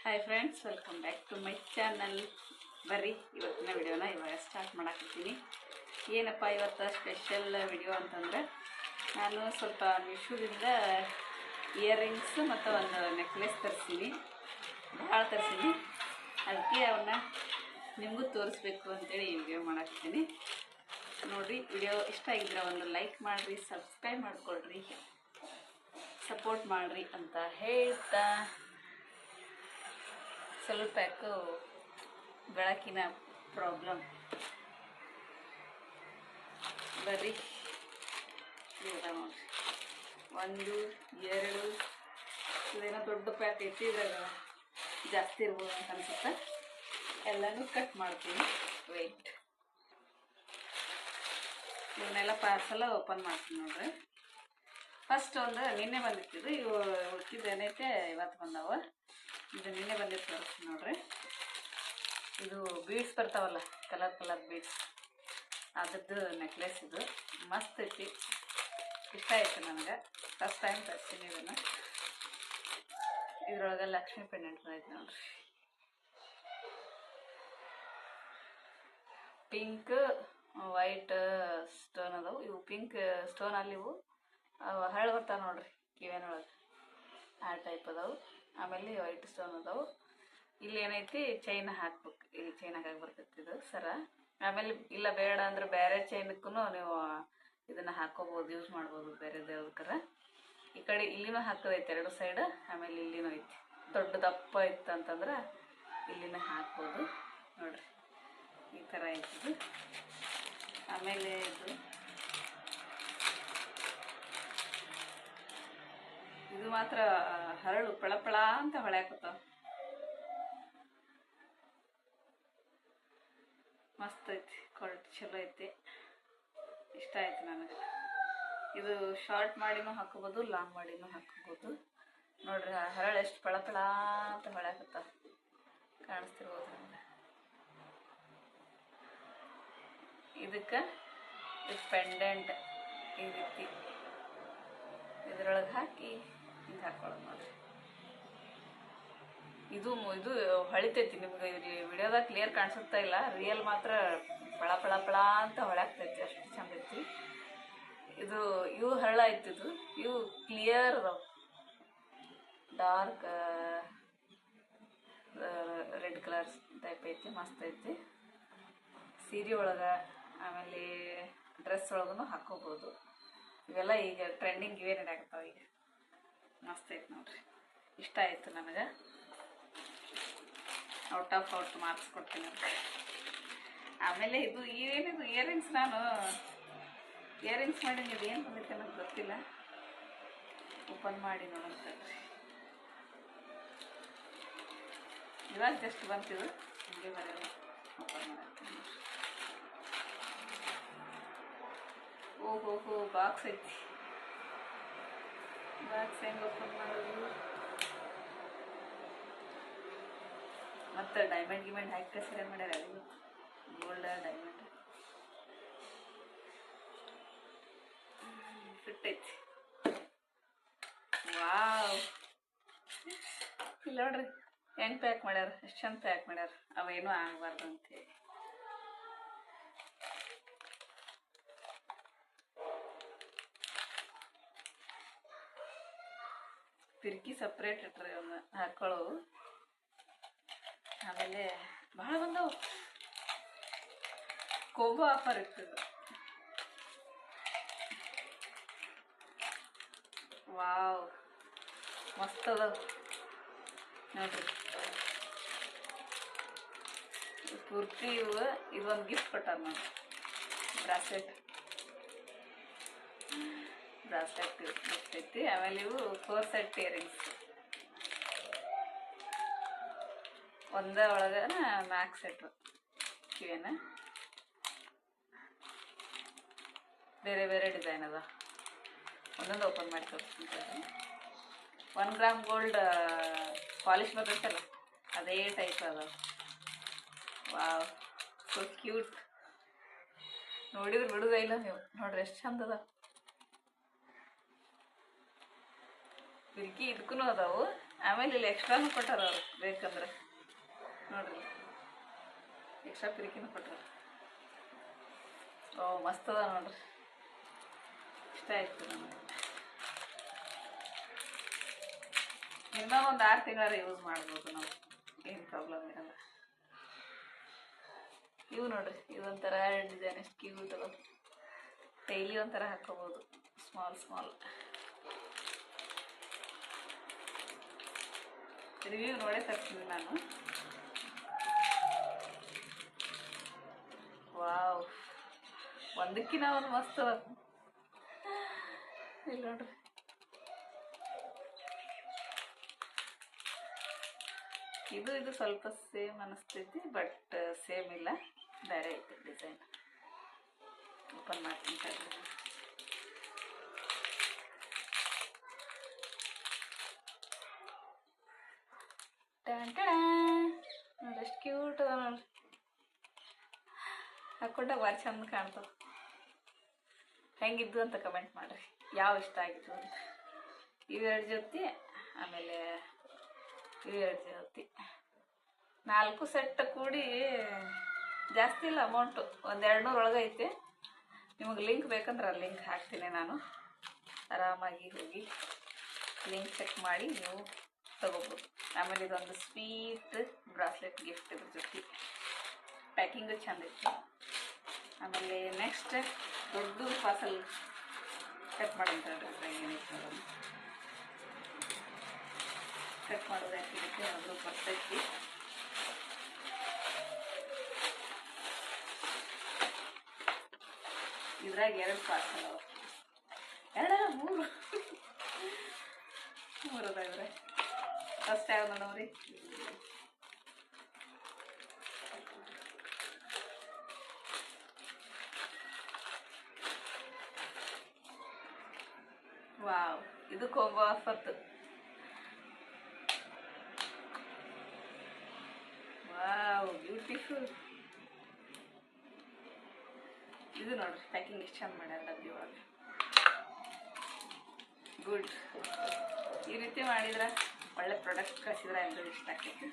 Hi friends, welcome back to my channel. ಬರ್ರಿ ಇವತ್ತಿನ ವಿಡಿಯೋನ ಇವಾಗ ಸ್ಟಾರ್ಟ್ ಮಾಡಾಕತ್ತೀನಿ. ಏನಪ್ಪ ಇವತ್ತು ಸ್ಪೆಷಲ್ ವಿಡಿಯೋ ಅಂತಂದ್ರೆ, ನಾನು ಸ್ವಲ್ಪ ಮೀಶೋದಿಂದ ಇಯರಿಂಗ್ಸ್ ಮತ್ತು ಒಂದು ನೆಕ್ಲೆಸ್ ತರಿಸೀನಿ. ಭಾಳ ತರಿಸೀನಿ. ಅದಕ್ಕೆ ಅವನ್ನ ನಿಮಗೂ ತೋರಿಸ್ಬೇಕು ಅಂತೇಳಿ ಈ ವಿಡಿಯೋ ಮಾಡಾಕತ್ತೀನಿ. ನೋಡಿರಿ, ವಿಡಿಯೋ ಇಷ್ಟ ಆಗಿದ್ರೆ ಒಂದು ಲೈಕ್ ಮಾಡಿರಿ, ಸಬ್ಸ್ಕ್ರೈಬ್ ಮಾಡಿಕೊಡ್ರಿ, ಸಪೋರ್ಟ್ ಮಾಡಿರಿ ಅಂತ ಹೇಳ್ತಾ, ಸ್ವಲ್ಪ ಯಾಕೋ ಬೆಳಕಿನ ಪ್ರಾಬ್ಲಮ್. ಬರ್ರಿ ಇವಾಗ ನೋಡ್ರಿ, 1 2 ಇದೇನೋ ದೊಡ್ಡ ಪ್ಯಾಕ್ ಐತಿ. ಇದ್ರಾಗ ಜಾಸ್ತಿ ಇರ್ಬೋದು ಅಂತ ಅನ್ಸುತ್ತೆ. ಎಲ್ಲನೂ ಕಟ್ ಮಾಡ್ತೀನಿ. ವೆಯ್ಟ್, ಇವನ್ನೆಲ್ಲ ಪಾರ್ಸೆಲ್ಲ ಓಪನ್ ಮಾಡ್ತೀನಿ ನೋಡ್ರಿ. ಫಸ್ಟ್ ಒಂದು ನಿನ್ನೆ ಬಂದಿತ್ತಿದ್ದು, ಇವು ಉಳ್ಕಿದ್ದು ಏನೈತೆ ಇವತ್ತು ಬಂದವ. ಇದು ನಿನ್ನೆ ಬಂದಿತ್ತು ತೋರಿಸ್ತೀನಿ ನೋಡ್ರಿ. ಇದು ಬೀಡ್ಸ್ ಬರ್ತಾವಲ್ಲ, ಕಲರ್ ಕಲರ್ ಬೀಡ್ಸ್, ಅದ್ರದ್ದು ನೆಕ್ಲೆಸ್. ಇದು ಮಸ್ತ್ ಐತಿ, ಇಷ್ಟ ಆಯ್ತು ನನಗೆ. ಫಸ್ಟ್ ಟೈಮ್ ತರ್ತೀನಿ ಇದನ್ನು. ಇದ್ರೊಳಗೆ ಲಕ್ಷ್ಮಿ ಪೆಂಡೆಂಟ್ ಐತೆ ನೋಡ್ರಿ. ಪಿಂಕ್ ವೈಟ್ ಸ್ಟೋನ್ ಅದಾವು. ಇವು ಪಿಂಕ್ ಸ್ಟೋನ್ ಅಲ್ಲಿ ಇವು ಹರಳು ಬರ್ತಾವೆ ನೋಡ್ರಿ ಕಿವಿನೊಳಗೆ, ಆ ಟೈಪ್ ಅದಾವು. ಆಮೇಲೆ ವೈಟ್ ಸ್ಟೋನ್ ಅದಾವು. ಇಲ್ಲಿ ಏನೈತಿ, ಚೈನ್ ಹಾಕ್ಬೇಕು. ಇಲ್ಲಿ ಚೈನ್ ಹಾಕಿ ಬರ್ತೈತಿ ಇದು ಸರ. ಆಮೇಲೆ ಇಲ್ಲ ಬೇಡ ಅಂದ್ರೆ ಬೇರೆ ಚೈನಕ್ಕೂ ನೀವು ಇದನ್ನು ಹಾಕೋಬೋದು, ಯೂಸ್ ಮಾಡ್ಬೋದು ಬೇರೆ ದೇವ್ರ. ಈ ಕಡೆ ಇಲ್ಲಿನೂ ಹಾಕೋದೈತೆ 2 ಸೈಡ್. ಆಮೇಲೆ ಇಲ್ಲಿನೂ ಐತಿ. ದೊಡ್ಡ ದಪ್ಪ ಇತ್ತು ಅಂತಂದ್ರೆ ಇಲ್ಲಿನ ಹಾಕ್ಬೋದು ನೋಡ್ರಿ. ಈ ಥರ ಐತಿ. ಆಮೇಲೆ ಇದು ಮಾತ್ರ ಹರಳು ಪಳಪಳ ಅಂತ ಹೊಳ್ಯಾಕತ್ತಾವ. ಮಸ್ತ್ ಐತಿ, ಕ್ವಾಲಿಟಿ ಚಲೋ ಐತಿ, ಇಷ್ಟ ಆಯ್ತು ನನಗೆ. ಇದು ಶಾರ್ಟ್ ಮಾಡಿನೂ ಹಾಕೋಬೋದು, ಲಾಂಗ್ ಮಾಡಿನೂ ಹಾಕೋಬೋದು ನೋಡ್ರಿ. ಹರಳು ಎಷ್ಟು ಪಳಪಳ ಅಂತ ಹೊಳ್ಯಾಕತ್ತಾವ, ಕಾಣಿಸ್ತಿರ್ಬೋದು ನನಗೆ. ಇದಕ್ಕೆ ಇದು ಪೆಂಡೆಂಟ್ ಈ ರೀತಿ ಇದ್ರೊಳಗೆ ಹಾಕಿ ಹಿಂಗೆ ಹಾಕೊಳ್ಳೋದು ನೋಡ್ರಿ. ಇದು ಹೊಳಿತೈತಿ. ನಿಮ್ಗೆ ವಿಡಿಯೋದಾಗ ಕ್ಲಿಯರ್ ಕಾಣಿಸುತ್ತಾ ಇಲ್ಲ, ರಿಯಲ್ ಮಾತ್ರ ಪಳ ಪಳ ಪಳ ಅಂತ ಹೊಳ್ಯಾಕ್ತೈತಿ, ಅಷ್ಟು ಚಂದ ಐತಿ ಇದು. ಇವು ಹರಳ ಐತಿದು, ಇವು ಕ್ಲಿಯರ್ ಅದಾವ, ಡಾರ್ಕ್ ರೆಡ್ ಕಲರ್ ಟೈಪ್ ಐತಿ, ಮಸ್ತ್ ಐತಿ. ಸೀರೆ ಒಳಗೆ ಆಮೇಲೆ ಡ್ರೆಸ್ ಒಳಗೂ ಹಾಕೋಬೋದು. ಇವೆಲ್ಲ ಈಗ ಟ್ರೆಂಡಿಂಗ್ ಇವೇ ನಡ್ಯಾಕತ್ತಾವ ಈಗ. ಮಸ್ತ್ ಐತಿ ನೋಡ್ರಿ, ಇಷ್ಟ ಆಯಿತು ನನಗೆ. ಔಟ್ ಆಫ್ ಮಾರ್ಕ್ಸ್ ಕೊಡ್ತೀನಿ ಅಂತ. ಆಮೇಲೆ ಇದು ಏನಿದು ಇಯರಿಂಗ್ಸ್, ನಾನು ಇಯರಿಂಗ್ಸ್ ಮಾಡಿ ಇದು ಏನು ಬಂದೈತೆ ಅನ್ನೋದು ಗೊತ್ತಿಲ್ಲ. ಓಪನ್ ಮಾಡಿ ನೋಡಂತಲ್ರಿ, ಇವಾಗ ಜಸ್ಟ್ ಬಂತಿದ್ದು ಹಂಗೆ ಬರೋದು. ಓಪನ್ ಮಾಡತ್ತೀನಿ. ಓಹೋ ಬಾಕ್ಸ್ ಐತಿ. ಬಾಕ್ಸ್ ಹೆಂಗೆ ಓಪನ್ ಮಾಡೋದು? ಮತ್ತು ಡೈಮಂಡ್ ಗಿಮೆಂಡ್ ಹಾಕಿ ಸರಿ ಮಾಡ್ಯಾರ. ಅದು ಗೋಲ್ಡ್ ಡೈಮಂಡ್ ಫಿಟ್ ಐತಿ. ವಾವ್, ಇಲ್ಲ ನೋಡ್ರಿ ಹೆಂಗೆ ಪ್ಯಾಕ್ ಮಾಡ್ಯಾರ, ಎಷ್ಟು ಚಂದ ಪ್ಯಾಕ್ ಮಾಡ್ಯಾರ. ಅವೇನೂ ಆಗಬಾರ್ದು ಅಂತೇಳಿ. ಪಿರ್ಕಿ ಸಪ್ರೇಟ್ ಇಟ್ರಿ ಅವನ್ನ ಹಾಕೊಳ್ಳೋವು. ಆಮೇಲೆ ಭಾಳ ಬಂದವು. ಕೋಬೋ ಆಫರ್ ಇರ್ತದೆ. ವಾವ್, ಮಸ್ತ್ ಅದಾವ ನೋಡ್ರಿ. ಪೂರ್ತಿ ಇವು ಇದೊಂದು ಗಿಫ್ಟ್ ಕೊಟ್ಟಾರ ನೋಡಿ, ಬ್ರಾಸ್ಲೆಟ್ ಗಿಫ್ಟ್ ಐತಿ. ಆಮೇಲೆ ಇವು 4 ಸೆಟ್ ಇಯರಿಂಗ್ಸ್, ಒಂದೇ ಒಳಗೆ 4 ಸೆಟ್ ಕಿವಿನ. ಬೇರೆ ಬೇರೆ ಡಿಸೈನ್ ಅದ, ಒಂದೊಂದು ಓಪನ್ ಮಾಡಿ ತೋರಿಸ್ತೀನಿ. 1 ಗ್ರಾಮ್ ಗೋಲ್ಡ್ ಪಾಲಿಶ್ ಬರ್ತೈತಲ್ಲ, ಅದೇ ಟೈಪ್ ಅದ. Wow, so cute. ನೋಡಿದ್ರೆ ಬಿಡುದ ಇಲ್ಲ ನೀವು. ನೋಡ್ರಿ ಎಷ್ಟು ಚಂದ ಅದ. ಪಿಲ್ಕಿ ಇದಕ್ಕೂ ಅದಾವು. ಆಮೇಲೆ ಇಲ್ಲಿ ಎಕ್ಸ್ಟ್ರಾನು ಕೊಟ್ಟಾರ ಅವ್ರು ಬೇಕಂದ್ರೆ ನೋಡ್ರಿ ಎಕ್ಸ್ಟ್ರಾ ಪಿರಿಕಿನೂ ಕೊಟ್ಟಾರ. ಓ ಮಸ್ತ್ ಅದ ನೋಡ್ರಿ, ಇಷ್ಟ ಆಯ್ತು ನನಗೆ. ಇನ್ನೂ ಒಂದು 6 ತಿಂಗಳಾರ ಯೂಸ್ ಮಾಡ್ಬೋದು ನಾವು, ಏನು ಪ್ರಾಬ್ಲಮ್ ಇರಲ್ಲ. ಇವು ನೋಡ್ರಿ, ಇದೊಂಥರ ಡಿಸೈನ್ ಎಷ್ಟು ಕ್ಯೂಟ್ ಅದ. ಡೈಲಿ ಒಂಥರ ಹಾಕೋಬೋದು, ಸ್ಮಾಲ್ ಸ್ಮಾಲ್. ರಿವ್ಯೂ ನೋಡೇ ತರ್ತೀನಿ ನಾನು. ವಾವ್, ಒಂದಕ್ಕಿನ ಒಂದು ಮಸ್ತ್ ಅದ. ಇಲ್ಲಿ ನೋಡ್ರಿ, ಇದು ಸ್ವಲ್ಪ ಸೇಮ್ ಅನಿಸ್ತೈತಿ, ಬಟ್ ಸೇಮ್ ಇಲ್ಲ, ಬೇರೆ ಐತಿ ಡಿಸೈನ್. ಓಪನ್ ಮಾಡ್ತೀನಿ ನೋಡಿ, ಎಷ್ಟು ಕ್ಯೂಟ್ ಅದ ನೋಡ್ರಿ. ಹಾಕೊಂಡಾಗ ಭಾಳ ಚಂದ ಕಾಣ್ತವ. ಹೆಂಗಿದ್ದು ಅಂತ ಕಮೆಂಟ್ ಮಾಡಿರಿ, ಯಾವ ಇಷ್ಟ ಆಗಿತ್ತು ಅಂತ. ಇವೆರಡು ಜೊತೆ, ಆಮೇಲೆ ಇವೆರಡು ಜೊತೆ 4 ಸೆಟ್ ಕೂಡಿ ಜಾಸ್ತಿ ಇಲ್ಲ ಅಮೌಂಟು, ಒಂದು 200 ಒಳಗೆ ಐತೆ. ನಿಮಗೆ ಲಿಂಕ್ ಬೇಕಂದ್ರೆ ಆ ಲಿಂಕ್ ಹಾಕ್ತೀನಿ ನಾನು. ಆರಾಮಾಗಿ ಹೋಗಿ ಲಿಂಕ್ ಚೆಕ್ ಮಾಡಿ ನೀವು ತಗೋಬೋದು. ಆಮೇಲೆ ಇದೊಂದು ಸ್ವೀಟ್ ಬ್ರಾಸ್ಲೆಟ್ ಗಿಫ್ಟ್, ಇದ್ರ ಜೊತೆ ಪ್ಯಾಕಿಂಗು ಚಂದ ಇತ್ತು. ಆಮೇಲೆ ನೆಕ್ಸ್ಟ್ ದೊಡ್ಡ ಪಾರ್ಸಲ್ ಕಟ್ ಮಾಡೋಂಥ ಏನೈತೆ ನೋಡೋದು. ಕಟ್ ಮಾಡೋದು ಯಾಕಿರುತ್ತೆ, ಅದು ಬರ್ತೈತಿ. ಇದ್ರಾಗ 2 ಪಾರ್ಸಲ್ ಅವ, 2 3 ಅದ ಇದ್ರೆ. ಫಸ್ಟ್ ಯಾವ್ದು ನೋಡೋರಿ, ವಾವ್, ಇದು ಕೊಂಬೋ ಆಫತ್ತು. Wow, beautiful. ಇದು ನೋಡ್ರಿ, ಪ್ಯಾಕಿಂಗ್ ಎಷ್ಟು ಚಂದ ಮಾಡ್ಯಾರ ಡಬ್ಬಿ ಒಳಗೆ. ಗುಡ್. ಈ ರೀತಿ ಮಾಡಿದ್ರೆ ಒಳ್ಳೆ ಪ್ರಾಡಕ್ಟ್ ಕಳಿಸಿದ್ರೆ ಎಲ್ಲರೂ ಇಷ್ಟ ಆಗ್ತೈತಿ.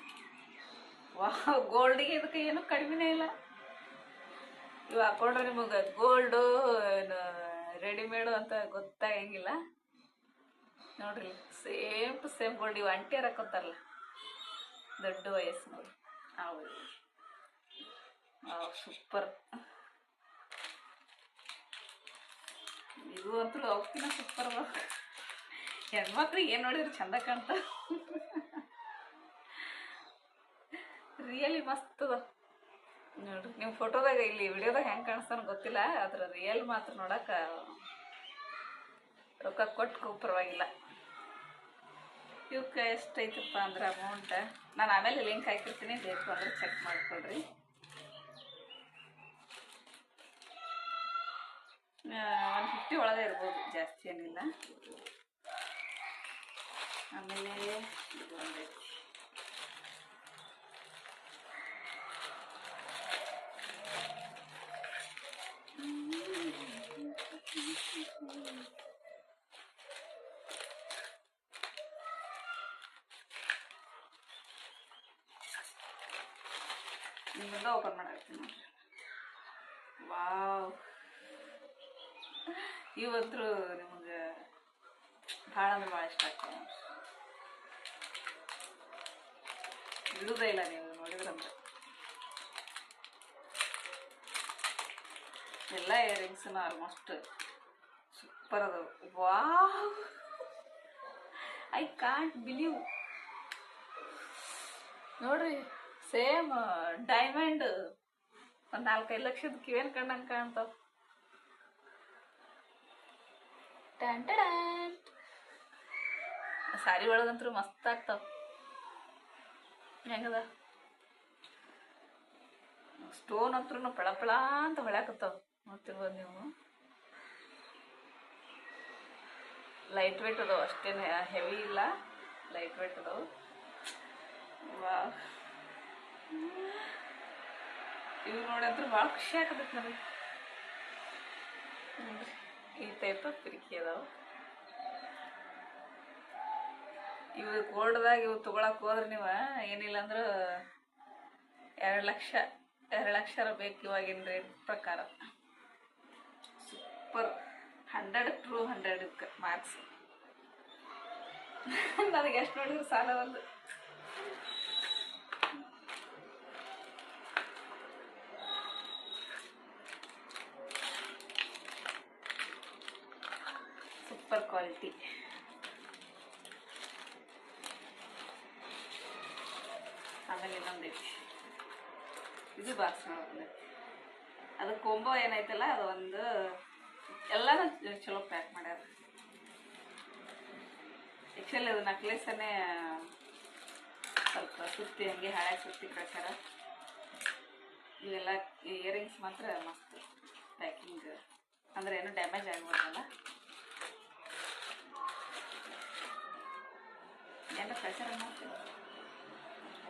ವಾವ್, ಗೋಲ್ಡಿಗೆ ಇದಕ್ಕೆ ಏನೂ ಕಡಿಮೆನೇ ಇಲ್ಲ. ಇವು ಹಾಕೊಂಡ್ರೆ ನಿಮಗೆ ಗೋಲ್ಡು ರೆಡಿಮೇಡು ಅಂತ ಗೊತ್ತಾಗಂಗಿಲ್ಲ ನೋಡ್ರಿ. Same to same gold. ಇವು ಅಂಟಿಯರ್ ಹಾಕೋತಾರಲ್ಲ, ದೊಡ್ಡ ವಯಸ್ಸು ನೋಡಿ. ಸೂಪರ್. ಇದು ಅಂತೂ ಅವಕ್ಕಿನ ಸೂಪರ್ ಅದ. ಹೆಣ್ಮಕ್ಳಿಗೆ ಏನು ನೋಡಿದ್ರೆ ಚಂದ ಕಾಣ್ತ. ರಿಯಲಿ ಮಸ್ತ್ ಅದ ನೋಡ್ರಿ. ನೀವು ಫೋಟೋದಾಗ ಇಲ್ಲಿ ವಿಡಿಯೋದಾಗ ಹೆಂಗೆ ಕಾಣಿಸ್ತಾನ ಗೊತ್ತಿಲ್ಲ, ಅದ್ರ ರಿಯಲ್ ಮಾತ್ರ ನೋಡಕ್ಕೆ ರೊಕ್ಕ ಕೊಟ್ಟು ಪರವಾಗಿಲ್ಲ. ಇವಕ್ಕೆ ಎಷ್ಟೈತಪ್ಪ ಅಂದ್ರೆ ಅಮೌಂಟ್ ನಾನು ಆಮೇಲೆ ಲಿಂಕ್ ಹಾಕಿರ್ತೀನಿ, ಬೇಕು ಅಂದ್ರೆ ಚೆಕ್ ಮಾಡ್ಕೊಳ್ರಿ. 150 ಒಳಗೆ ಇರ್ಬೋದು, ಜಾಸ್ತಿ ಏನಿಲ್ಲ. ಆಮೇಲೆ ಇದು ಒಂದೈತಿ, ನಿಮ್ಮಿಂದ ಓಪನ್ ಮಾಡಾಕ್ತೀನಿ ನೋಡ್ರಿ. ವಾವ್, ಇವತ್ತು ನಿಮಗೆ ಭಾಳ ಅಂದ್ರೆ ಭಾಳ ಇಷ್ಟ ಆಗ್ತದೆ ನೋಡ್ರಿ. ಬಿಡುವುದೇ ಇಲ್ಲ ನೀವು ನೋಡಿದ್ರಂದ್ರೆ. ಎಲ್ಲ ಇಯರಿಂಗ್ಸ್ನ ಆಲ್ಮೋಸ್ಟ್ ಸೂಪರ್ ಅದಾವ. ವಾವ್, ಐ ಕಾಂಟ್ ಬಿಲೀವ್ ನೋಡ್ರಿ. ಸೇಮ್ ಡೈಮಂಡ್ ಒಂದು 4-5 ಲಕ್ಷದ ಕಿವೇನು ಕಂಡಂಗೆ ಕಾಣ್ತಾವ. ಸಾರಿ ಒಳಗಂತೂ ಮಸ್ತ್ ಆಗ್ತಾವ. ಹೆಂಗದ ಸ್ಟೋನ್ ಅಂತೂ ಪಳಪಳ ಅಂತ ಹೊಳ್ಯಾಕತ್ತಾವ, ನೋಡ್ತಿರ್ಬೋದು ನೀವು. ಲೈಟ್ ವೇಟ್ ಅದಾವ, ಅಷ್ಟೇನು ಹೆವಿ ಇಲ್ಲ, ಲೈಟ್ ವೇಟ್ ಅದಾವ. ವಾವ್, ಇವು ನೋಡಂದ್ರೆ ಭಾಳ ಖುಷಿ ಆಗತೈತೆ ನನಗೆ. ಈ ಟೈಪ್ ಪಿರಿಕಿ ಅದಾವ. ಇವು ಗೋಲ್ಡ್ದಾಗ ಇವು ತೊಗೊಳಕ್ಕೆ ಹೋದ್ರೆ ನೀವು ಏನಿಲ್ಲ ಅಂದ್ರೆ 2 ಲಕ್ಷ ಬೇಕು ಇವಾಗಿನ ರೇಟ್ ಪ್ರಕಾರ. Super 100 to 100 marks. ನನಗೆ ಎಷ್ಟು ನೋಡಿದ್ರು ಸಾಲ ಒಂದು. Super quality. ಆಮೇಲೆ ಇನ್ನೊಂದೈತಿ, ಇದು ಬಾಕ್ಸ್ ನೋಡ್ಕೊಂಡೆ. ಅದು ಕೊಂಬೋ ಏನೈತಲ್ಲ ಅದು ಒಂದು ಎಲ್ಲನೂ ಚಲೋ ಪ್ಯಾಕ್ ಮಾಡ್ಯಾರ. ಆ್ಯಕ್ಚುಲಿ ಅದು ನಕ್ಲೆಸನ್ನೇ ಸ್ವಲ್ಪ ಸುತ್ತಿ ಹಂಗೆ ಹಾಳಾಗಿ ಸುತ್ತಿ ಕಳ್ಸ್ಯಾರ. ಇವೆಲ್ಲ ಇಯರಿಂಗ್ಸ್ ಮಾತ್ರ ಮಸ್ತ್ ಪ್ಯಾಕಿಂಗ್, ಅಂದರೆ ಏನೂ ಡ್ಯಾಮೇಜ್ ಆಗ್ಬೋದಲ್ಲ. ಏನೋ ಕಳ್ಸ್ಯಾರ ಮಾಡ್ತೀವಿ.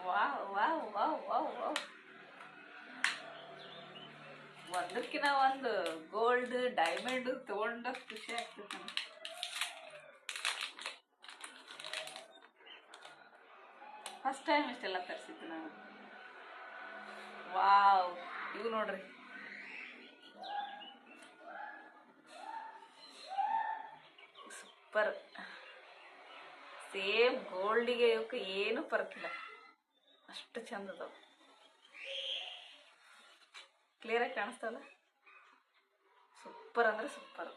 Wow wow wow wow wow, ಒಂದಕ್ಕಿಂತ ಒಂದು ಗೋಲ್ಡ್ ಡೈಮಂಡ್ ತೊಗೊಂಡ ಖುಷಿ ಆಗ್ತದೆ ನನಗೆ. ಫಸ್ಟ್ ಟೈಮ್ ಇಷ್ಟೆಲ್ಲ ತರಿಸಿದ್ದು ನಾನು. ವಾವ್, ಇವು ನೋಡ್ರಿ, ಸೂಪರ್. ಸೇಮ್ ಗೋಲ್ಡಿಗೆ ಇವಕ್ಕೆ ಏನು ಫರ್ಕಿಲ್ಲ, ಅಷ್ಟು ಚಂದ ಅದಾವ. ಕ್ಲಿಯರಾಗಿ ಕಾಣಿಸ್ತಲ್ಲ, ಸೂಪರ್ ಅಂದರೆ ಸೂಪರ್.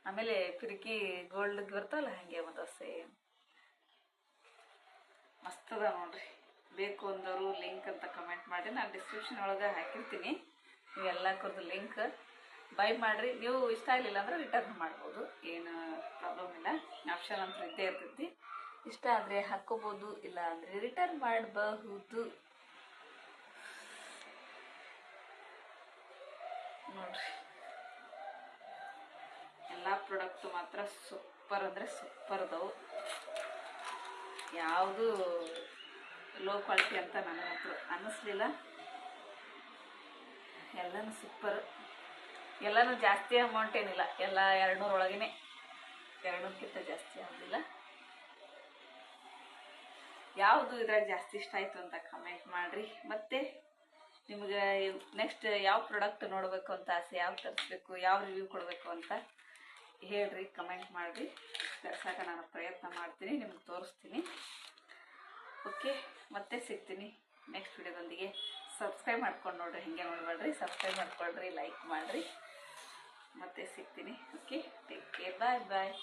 ಆಮೇಲೆ ಪಿರಿಕಿ ಗೋಲ್ಡ್ ಬರ್ತಲ್ಲ ಹಾಗೆ ಮತ್ತು ಸೇಮ್ ಮಸ್ತ್ ಅದ ನೋಡ್ರಿ. ಬೇಕು ಅಂದವರು ಲಿಂಕ್ ಅಂತ ಕಮೆಂಟ್ ಮಾಡಿ, ನಾನು ಡಿಸ್ಕ್ರಿಪ್ಷನ್ ಒಳಗೆ ಹಾಕಿರ್ತೀನಿ. ನೀವೆಲ್ಲಕ್ಕದ್ದು ಲಿಂಕ್ ಬೈ ಮಾಡಿರಿ. ನೀವು ಇಷ್ಟ ಆಗಲಿಲ್ಲ ಅಂದ್ರೆ ರಿಟರ್ನ್ ಮಾಡ್ಬೋದು, ಏನು ಪ್ರಾಬ್ಲಮ್ ಇಲ್ಲ. ಆಪ್ಷನ್ ಅಂತ ಇದ್ದೇ ಇರ್ತೈತಿ. ಇಷ್ಟ ಆದರೆ ಹಾಕ್ಕೋಬೋದು, ಇಲ್ಲ ಅಂದರೆ ರಿಟರ್ನ್ ಮಾಡಬಹುದು. ನೋಡ್ರಿ, ಎಲ್ಲ ಪ್ರಾಡಕ್ಟು ಮಾತ್ರ ಸೂಪರ್ ಅಂದರೆ ಸೂಪರ್ ಅದಾವು. ಯಾವುದು ಲೋ ಕ್ವಾಲಿಟಿ ಅಂತ ನನಗಂತೂ ಅನ್ನಿಸ್ಲಿಲ್ಲ. ಎಲ್ಲನೂ ಸೂಪರ್. ಎಲ್ಲನೂ ಜಾಸ್ತಿ ಅಮೌಂಟ್ ಏನಿಲ್ಲ, ಎಲ್ಲ 200 ಒಳಗೇ, 200ಕ್ಕಿಂತ ಜಾಸ್ತಿ ಆಗೋದಿಲ್ಲ. ಯಾವುದು ಇದ್ರಾಗ ಜಾಸ್ತಿ ಇಷ್ಟ ಆಯಿತು ಅಂತ ಕಮೆಂಟ್ ಮಾಡಿರಿ. ಮತ್ತು ನಿಮಗೆ ನೆಕ್ಸ್ಟ್ ಯಾವ ಪ್ರಾಡಕ್ಟ್ ನೋಡಬೇಕು ಅಂತ ಆಸೆ, ಯಾವ ತರಿಸ್ಬೇಕು, ಯಾವ ರಿವ್ಯೂ ಕೊಡಬೇಕು ಅಂತ ಹೇಳ್ರಿ, ಕಮೆಂಟ್ ಮಾಡಿರಿ. ತರ್ಸೋಕೆ ನಾನು ಪ್ರಯತ್ನ ಮಾಡ್ತೀನಿ, ನಿಮ್ಗೆ ತೋರಿಸ್ತೀನಿ. ಓಕೆ, ಮತ್ತೆ ಸಿಗ್ತೀನಿ ನೆಕ್ಸ್ಟ್ ವಿಡಿಯೋದೊಂದಿಗೆ. ಸಬ್ಸ್ಕ್ರೈಬ್ ಮಾಡ್ಕೊಂಡು ನೋಡಿರಿ, ಹಿಂಗೆ ನೋಡಬೇಡ್ರಿ, ಸಬ್ಸ್ಕ್ರೈಬ್ ಮಾಡ್ಕೊಳ್ರಿ, ಲೈಕ್ ಮಾಡಿರಿ. ಮತ್ತೆ ಸಿಗ್ತೀನಿ. ಓಕೆ, ಟೇಕ್ ಕೇರ್, ಬಾಯ್ ಬಾಯ್.